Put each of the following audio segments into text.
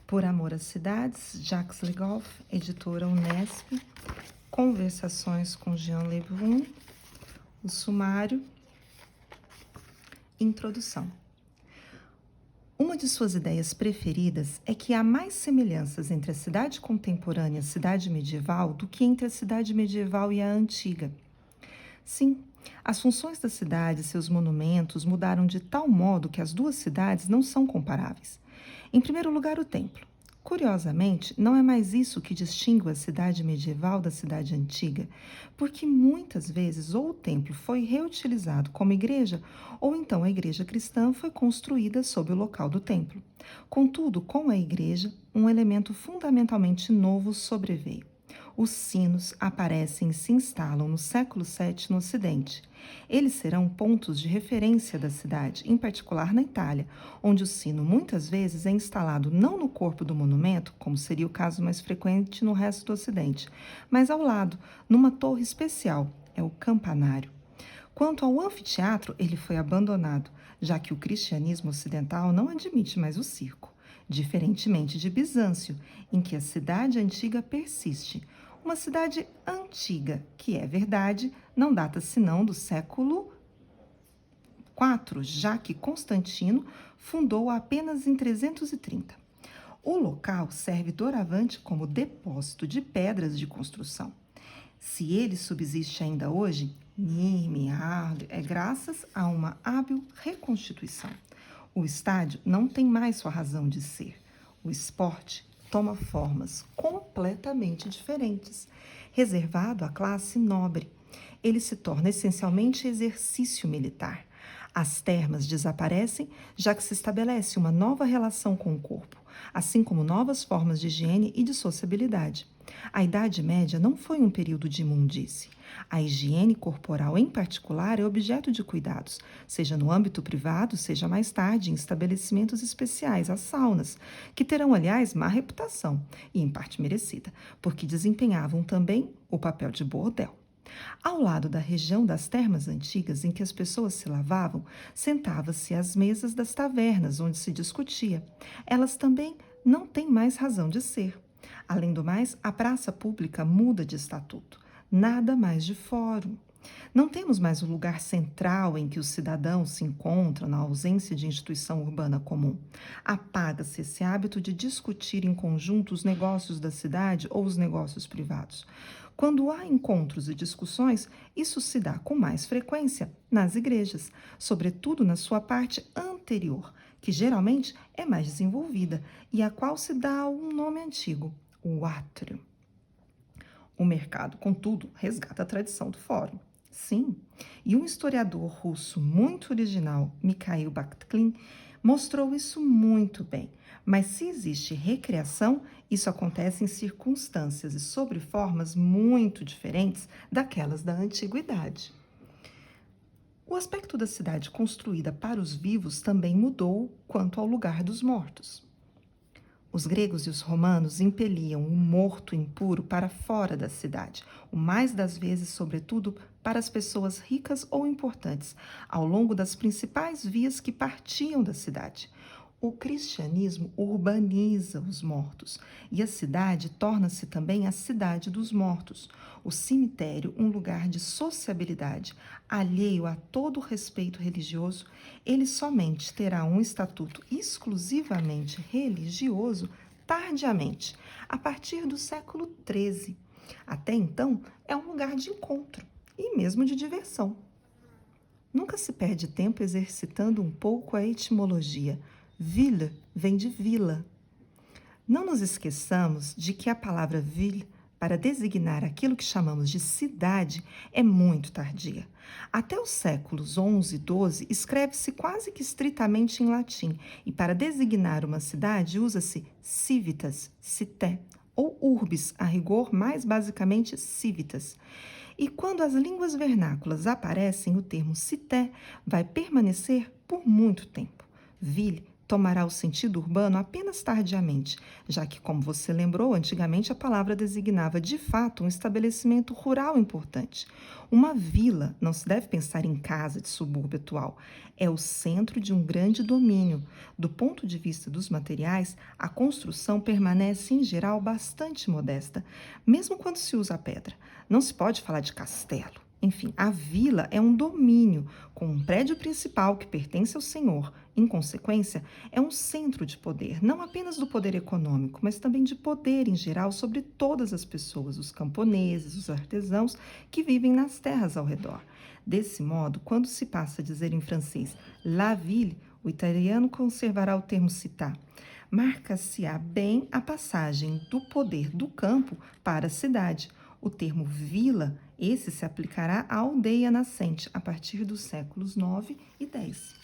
Por Amor às Cidades, Jacques Le Goff, editora Unesp, Conversações com Jean Le Brun, o sumário, introdução. Uma de suas ideias preferidas é que há mais semelhanças entre a cidade contemporânea e a cidade medieval do que entre a cidade medieval e a antiga. Sim, as funções da cidade e seus monumentos mudaram de tal modo que as duas cidades não são comparáveis. Em primeiro lugar, o templo. Curiosamente, não é mais isso que distingue a cidade medieval da cidade antiga, porque muitas vezes ou o templo foi reutilizado como igreja, ou então a igreja cristã foi construída sob o local do templo. Contudo, com a igreja, um elemento fundamentalmente novo sobreveio. Os sinos aparecem e se instalam no século VII no Ocidente. Eles serão pontos de referência da cidade, em particular na Itália, onde o sino muitas vezes é instalado não no corpo do monumento, como seria o caso mais frequente no resto do Ocidente, mas ao lado, numa torre especial, é o campanário. Quanto ao anfiteatro, ele foi abandonado, já que o cristianismo ocidental não admite mais o circo, diferentemente de Bizâncio, em que a cidade antiga persiste. Uma cidade antiga, que é verdade, não data senão do século IV, já que Constantino fundou-a apenas em 330. O local serve doravante como depósito de pedras de construção. Se ele subsiste ainda hoje, é graças a uma hábil reconstituição. O estádio não tem mais sua razão de ser. O esporte toma formas completamente diferentes. Reservado à classe nobre, ele se torna essencialmente exercício militar. As termas desaparecem, já que se estabelece uma nova relação com o corpo, assim como novas formas de higiene e de sociabilidade. A Idade Média não foi um período de imundície. A higiene corporal, em particular, é objeto de cuidados, seja no âmbito privado, seja mais tarde em estabelecimentos especiais, as saunas, que terão, aliás, má reputação, e em parte merecida, porque desempenhavam também o papel de bordel. Ao lado da região das termas antigas em que as pessoas se lavavam, sentava-se às mesas das tavernas onde se discutia. Elas também não têm mais razão de ser. Além do mais, a praça pública muda de estatuto. Nada mais de fórum. Não temos mais o lugar central em que os cidadãos se encontram na ausência de instituição urbana comum. Apaga-se esse hábito de discutir em conjunto os negócios da cidade ou os negócios privados. Quando há encontros e discussões, isso se dá com mais frequência nas igrejas, sobretudo na sua parte anterior, que geralmente é mais desenvolvida e a qual se dá um nome antigo, o átrio. O mercado, contudo, resgata a tradição do fórum. Sim, e um historiador russo muito original, Mikhail Bakhtin, mostrou isso muito bem. Mas se existe recriação, isso acontece em circunstâncias e sobre formas muito diferentes daquelas da antiguidade. O aspecto da cidade construída para os vivos também mudou quanto ao lugar dos mortos. Os gregos e os romanos impeliam o morto impuro para fora da cidade, o mais das vezes, sobretudo, para as pessoas ricas ou importantes, ao longo das principais vias que partiam da cidade. O cristianismo urbaniza os mortos e a cidade torna-se também a cidade dos mortos. O cemitério, um lugar de sociabilidade, alheio a todo respeito religioso, ele somente terá um estatuto exclusivamente religioso tardiamente, a partir do século XIII. Até então, é um lugar de encontro e mesmo de diversão. Nunca se perde tempo exercitando um pouco a etimologia. Ville vem de vila. Não nos esqueçamos de que a palavra ville, para designar aquilo que chamamos de cidade, é muito tardia. Até os séculos XI e XII, escreve-se quase que estritamente em latim, e para designar uma cidade usa-se civitas, cité, ou urbis, a rigor, mais basicamente civitas. E quando as línguas vernáculas aparecem, o termo cité vai permanecer por muito tempo. Ville tomará o sentido urbano apenas tardiamente, já que, como você lembrou, antigamente a palavra designava de fato um estabelecimento rural importante. Uma vila não se deve pensar em casa de subúrbio atual, é o centro de um grande domínio. Do ponto de vista dos materiais, a construção permanece em geral bastante modesta, mesmo quando se usa a pedra. Não se pode falar de castelo. Enfim, a vila é um domínio, com um prédio principal que pertence ao senhor. Em consequência, é um centro de poder, não apenas do poder econômico, mas também de poder em geral sobre todas as pessoas, os camponeses, os artesãos que vivem nas terras ao redor. Desse modo, quando se passa a dizer em francês la ville, o italiano conservará o termo citar. Marca-se-á bem a passagem do poder do campo para a cidade. O termo vila, esse se aplicará à aldeia nascente a partir dos séculos 9 e 10.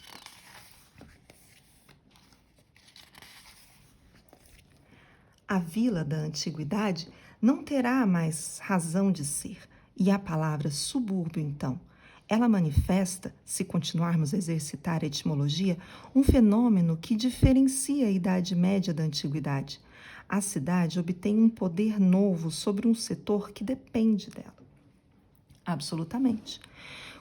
A vila da antiguidade não terá mais razão de ser, e a palavra subúrbio, então, ela manifesta, se continuarmos a exercitar a etimologia, um fenômeno que diferencia a Idade Média da Antiguidade. A cidade obtém um poder novo sobre um setor que depende dela. Absolutamente.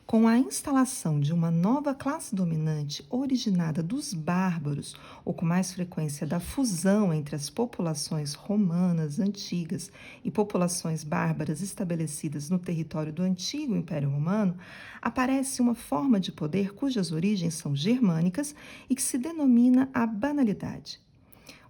Com a instalação de uma nova classe dominante originada dos bárbaros, ou com mais frequência da fusão entre as populações romanas antigas e populações bárbaras estabelecidas no território do antigo Império Romano, aparece uma forma de poder cujas origens são germânicas e que se denomina a banalidade.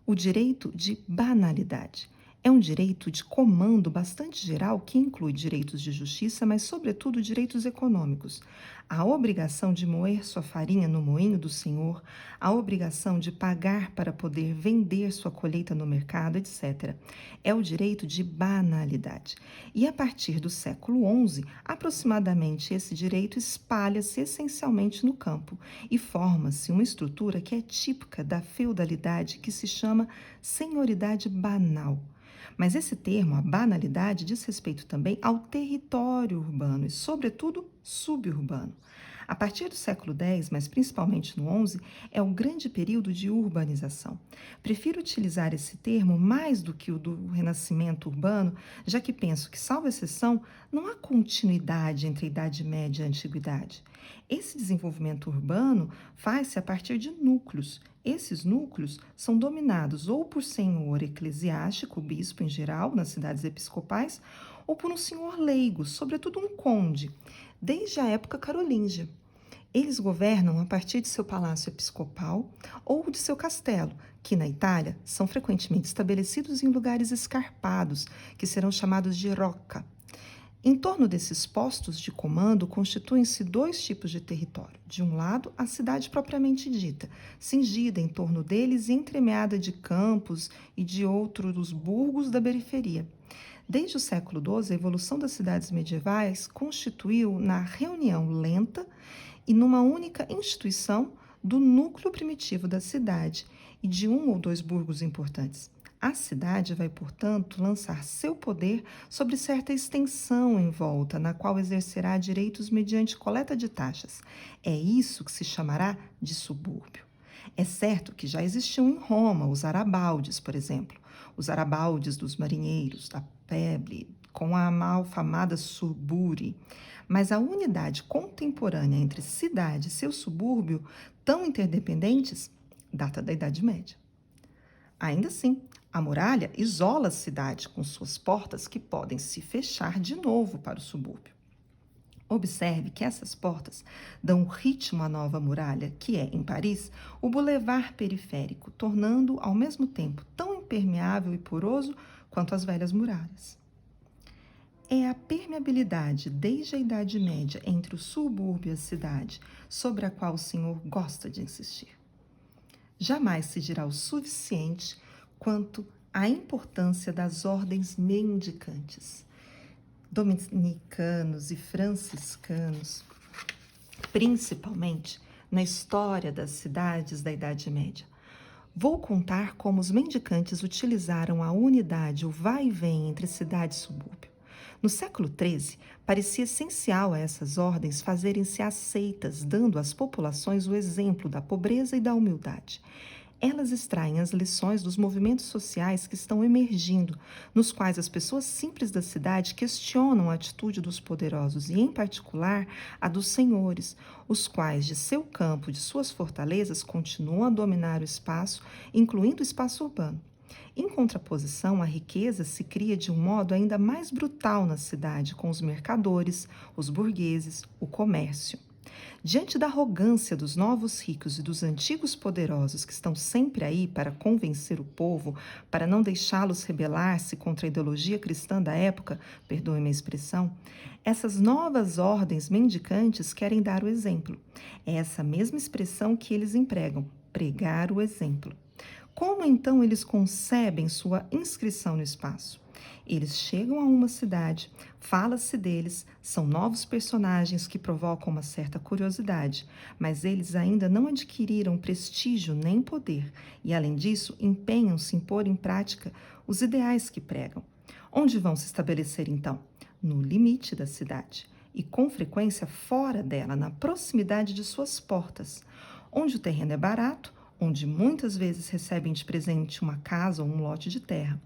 O direito de banalidade é um direito de comando bastante geral que inclui direitos de justiça, mas, sobretudo, direitos econômicos. A obrigação de moer sua farinha no moinho do senhor, a obrigação de pagar para poder vender sua colheita no mercado, etc. É o direito de banalidade. E a partir do século XI, aproximadamente, esse direito espalha-se essencialmente no campo e forma-se uma estrutura que é típica da feudalidade que se chama senhoridade banal. Mas esse termo, a banalidade, diz respeito também ao território urbano e, sobretudo, suburbano. A partir do século X, mas principalmente no XI, é o grande período de urbanização. Prefiro utilizar esse termo mais do que o do renascimento urbano, já que penso que, salvo exceção, não há continuidade entre a Idade Média e a Antiguidade. Esse desenvolvimento urbano faz-se a partir de núcleos. Esses núcleos são dominados ou por senhor eclesiástico, o bispo em geral, nas cidades episcopais, ou por um senhor leigo, sobretudo um conde, desde a época carolíngia. Eles governam a partir de seu palácio episcopal ou de seu castelo, que na Itália são frequentemente estabelecidos em lugares escarpados, que serão chamados de rocca. Em torno desses postos de comando constituem-se dois tipos de território. De um lado, a cidade propriamente dita, cingida em torno deles e entremeada de campos e de outro dos burgos da periferia. Desde o século XII, a evolução das cidades medievais constituiu na reunião lenta e numa única instituição do núcleo primitivo da cidade e de um ou dois burgos importantes. A cidade vai, portanto, lançar seu poder sobre certa extensão em volta, na qual exercerá direitos mediante coleta de taxas. É isso que se chamará de subúrbio. É certo que já existiam em Roma os arabaldes, por exemplo, os arabaldes dos marinheiros, da Peble, com a malfamada subúrie. Mas a unidade contemporânea entre cidade e seu subúrbio, tão interdependentes, data da Idade Média. Ainda assim, a muralha isola a cidade com suas portas que podem se fechar de novo para o subúrbio. Observe que essas portas dão ritmo à nova muralha, que é, em Paris, o bulevar periférico, tornando ao mesmo tempo tão impermeável e poroso quanto as velhas muralhas. É a permeabilidade desde a Idade Média entre o subúrbio e a cidade sobre a qual o senhor gosta de insistir. Jamais se dirá o suficiente quanto à importância das ordens mendicantes. Dominicanos e franciscanos, principalmente na história das cidades da Idade Média. Vou contar como os mendicantes utilizaram a unidade, o vai e vem entre cidade e subúrbio. No século XIII, parecia essencial a essas ordens fazerem-se aceitas, dando às populações o exemplo da pobreza e da humildade. Elas extraem as lições dos movimentos sociais que estão emergindo, nos quais as pessoas simples da cidade questionam a atitude dos poderosos e, em particular, a dos senhores, os quais, de seu campo, de suas fortalezas, continuam a dominar o espaço, incluindo o espaço urbano. Em contraposição, a riqueza se cria de um modo ainda mais brutal na cidade, com os mercadores, os burgueses, o comércio. Diante da arrogância dos novos ricos e dos antigos poderosos que estão sempre aí para convencer o povo, para não deixá-los rebelar-se contra a ideologia cristã da época, perdoe-me a expressão, essas novas ordens mendicantes querem dar o exemplo. É essa mesma expressão que eles empregam, pregar o exemplo. Como então eles concebem sua inscrição no espaço? Eles chegam a uma cidade, fala-se deles, são novos personagens que provocam uma certa curiosidade, mas eles ainda não adquiriram prestígio nem poder e, além disso, empenham-se em pôr em prática os ideais que pregam. Onde vão se estabelecer então? No limite da cidade e, com frequência, fora dela, na proximidade de suas portas, onde o terreno é barato, onde muitas vezes recebem de presente uma casa ou um lote de terra.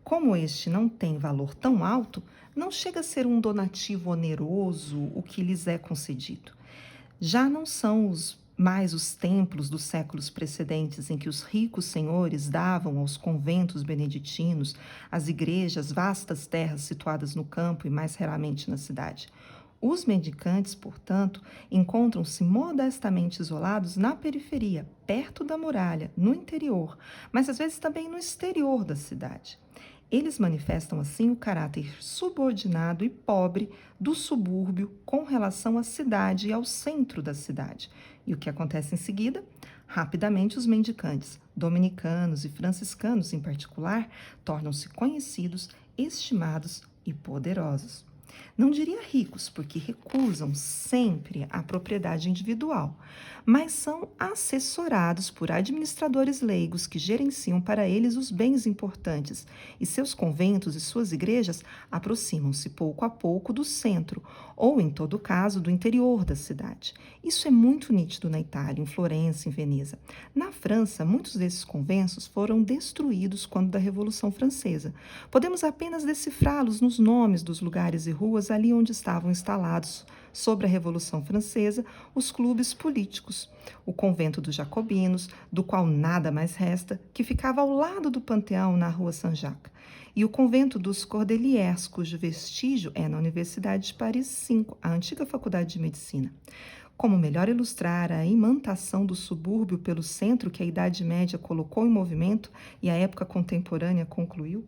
Como este não tem valor tão alto, não chega a ser um donativo oneroso o que lhes é concedido. Já não são mais os templos dos séculos precedentes em que os ricos senhores davam aos conventos beneditinos, às igrejas, vastas terras situadas no campo e mais raramente na cidade. Os mendicantes, portanto, encontram-se modestamente isolados na periferia, perto da muralha, no interior, mas às vezes também no exterior da cidade. Eles manifestam assim o caráter subordinado e pobre do subúrbio com relação à cidade e ao centro da cidade. E o que acontece em seguida? Rapidamente, os mendicantes, dominicanos e franciscanos em particular, tornam-se conhecidos, estimados e poderosos. Não diria ricos, porque recusam sempre a propriedade individual, mas são assessorados por administradores leigos que gerenciam para eles os bens importantes, e seus conventos e suas igrejas aproximam-se pouco a pouco do centro, ou, em todo caso, do interior da cidade. Isso é muito nítido na Itália, em Florença, em Veneza. Na França, muitos desses conventos foram destruídos quando da Revolução Francesa. Podemos apenas decifrá-los nos nomes dos lugares e ruas ali onde estavam instalados, sobre a Revolução Francesa, os clubes políticos. O convento dos Jacobinos, do qual nada mais resta, que ficava ao lado do Panteão, na rua Saint-Jacques. E o convento dos Cordeliers, cujo vestígio é na Universidade de Paris 5, a antiga Faculdade de Medicina. Como melhor ilustrar a imantação do subúrbio pelo centro que a Idade Média colocou em movimento e a época contemporânea concluiu?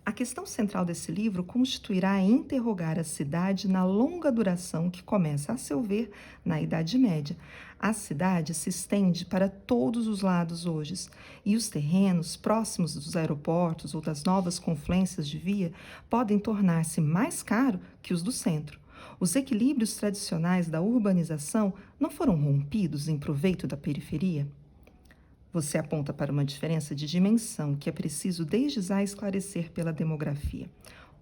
A questão central desse livro constituirá interrogar a cidade na longa duração que começa, a seu ver, na Idade Média. A cidade se estende para todos os lados hoje, e os terrenos próximos dos aeroportos ou das novas confluências de via podem tornar-se mais caros que os do centro. Os equilíbrios tradicionais da urbanização não foram rompidos em proveito da periferia? Você aponta para uma diferença de dimensão que é preciso desde já esclarecer pela demografia.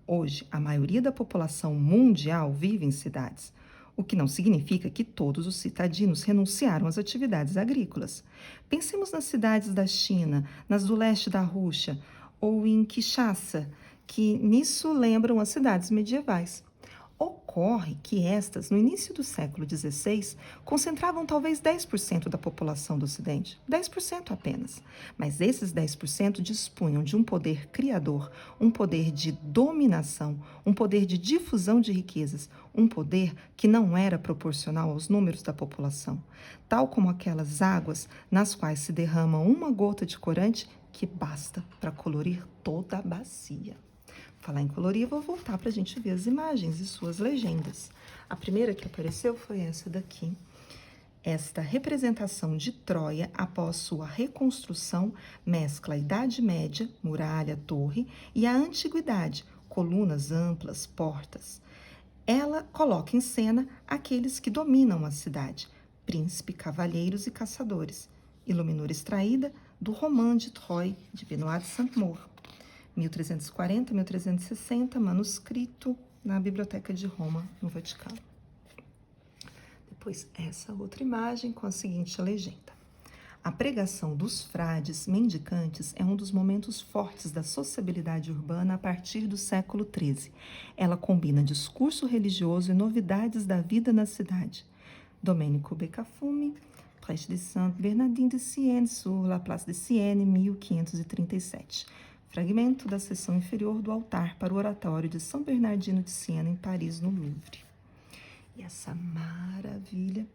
Hoje, a maioria da população mundial vive em cidades, o que não significa que todos os citadinos renunciaram às atividades agrícolas. Pensemos nas cidades da China, nas do leste da Rússia ou em Kinshasa, que nisso lembram as cidades medievais. Ocorre que estas, no início do século XVI, concentravam talvez 10% da população do Ocidente, 10% apenas. Mas esses 10% dispunham de um poder criador, um poder de dominação, um poder de difusão de riquezas, um poder que não era proporcional aos números da população, tal como aquelas águas nas quais se derrama uma gota de corante que basta para colorir toda a bacia. Falar em colorir, eu vou voltar para a gente ver as imagens e suas legendas. A primeira que apareceu foi essa daqui. Esta representação de Troia, após sua reconstrução, mescla a Idade Média, muralha, torre, e a Antiguidade, colunas amplas, portas. Ela coloca em cena aqueles que dominam a cidade, príncipe, cavalheiros e caçadores. Iluminura extraída do Roman de Troie, de Benoît de Saint-Maur. 1340-1360, manuscrito na Biblioteca de Roma, no Vaticano. Depois, essa outra imagem com a seguinte legenda. A pregação dos frades mendicantes é um dos momentos fortes da sociabilidade urbana a partir do século XIII. Ela combina discurso religioso e novidades da vida na cidade. Domenico Beccafumi, Prêche de Saint-Bernardin de Sienne, sur la place de Sienne, 1537. Fragmento da seção inferior do altar para o oratório de São Bernardino de Siena, em Paris, no Louvre. E essa maravilha.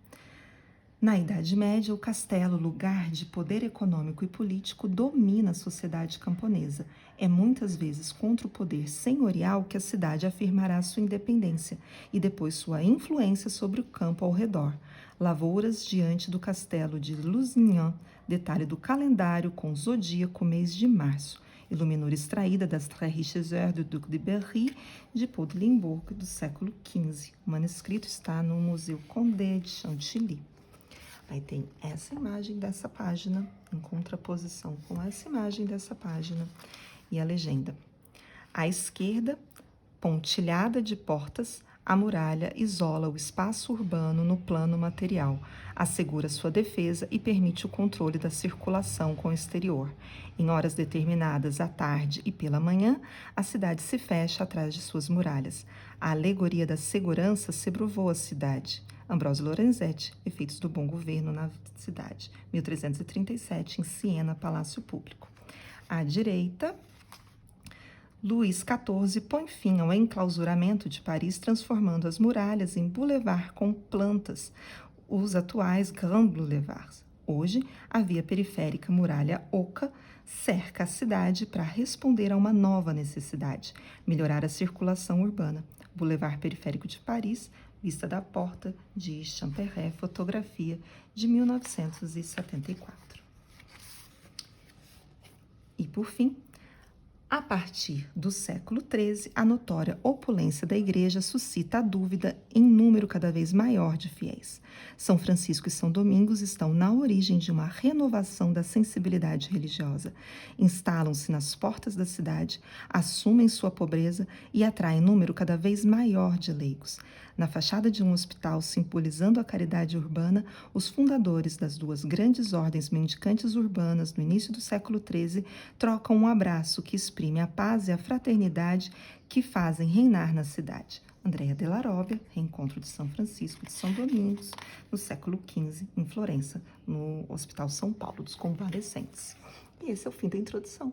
Na Idade Média, o castelo, lugar de poder econômico e político, domina a sociedade camponesa. É muitas vezes contra o poder senhorial que a cidade afirmará sua independência e depois sua influência sobre o campo ao redor. Lavouras diante do castelo de Lusignan, detalhe do calendário com zodíaco mês de março. Iluminura extraída das Très Riches Heures do Duc de Berry, de Paul de Limbourg, do século XV. O manuscrito está no Museu Condé de Chantilly. Aí tem essa imagem dessa página, em contraposição com essa imagem dessa página, e a legenda. À esquerda, pontilhada de portas, a muralha isola o espaço urbano no plano material, assegura sua defesa e permite o controle da circulação com o exterior. Em horas determinadas, à tarde e pela manhã, a cidade se fecha atrás de suas muralhas. A alegoria da segurança sobrevoa a cidade. Ambrósio Lorenzetti, Efeitos do Bom Governo na Cidade, 1337, em Siena, Palácio Público. À direita, Luís XIV põe fim ao enclausuramento de Paris, transformando as muralhas em boulevard com plantas, os atuais Grands Boulevards. Hoje, a via periférica Muralha Oca cerca a cidade para responder a uma nova necessidade, melhorar a circulação urbana. Boulevard Periférico de Paris, vista da porta de Champerret, fotografia de 1974. E, por fim, a partir do século XIII, a notória opulência da igreja suscita a dúvida em número cada vez maior de fiéis. São Francisco e São Domingos estão na origem de uma renovação da sensibilidade religiosa. Instalam-se nas portas da cidade, assumem sua pobreza e atraem número cada vez maior de leigos. Na fachada de um hospital, simbolizando a caridade urbana, os fundadores das duas grandes ordens mendicantes urbanas no início do século XIII trocam um abraço que exprime a paz e a fraternidade que fazem reinar na cidade. Andrea della Robbia, Reencontro de São Francisco de São Domingos, no século XV, em Florença, no Hospital São Paulo dos Convalescentes. E esse é o fim da introdução.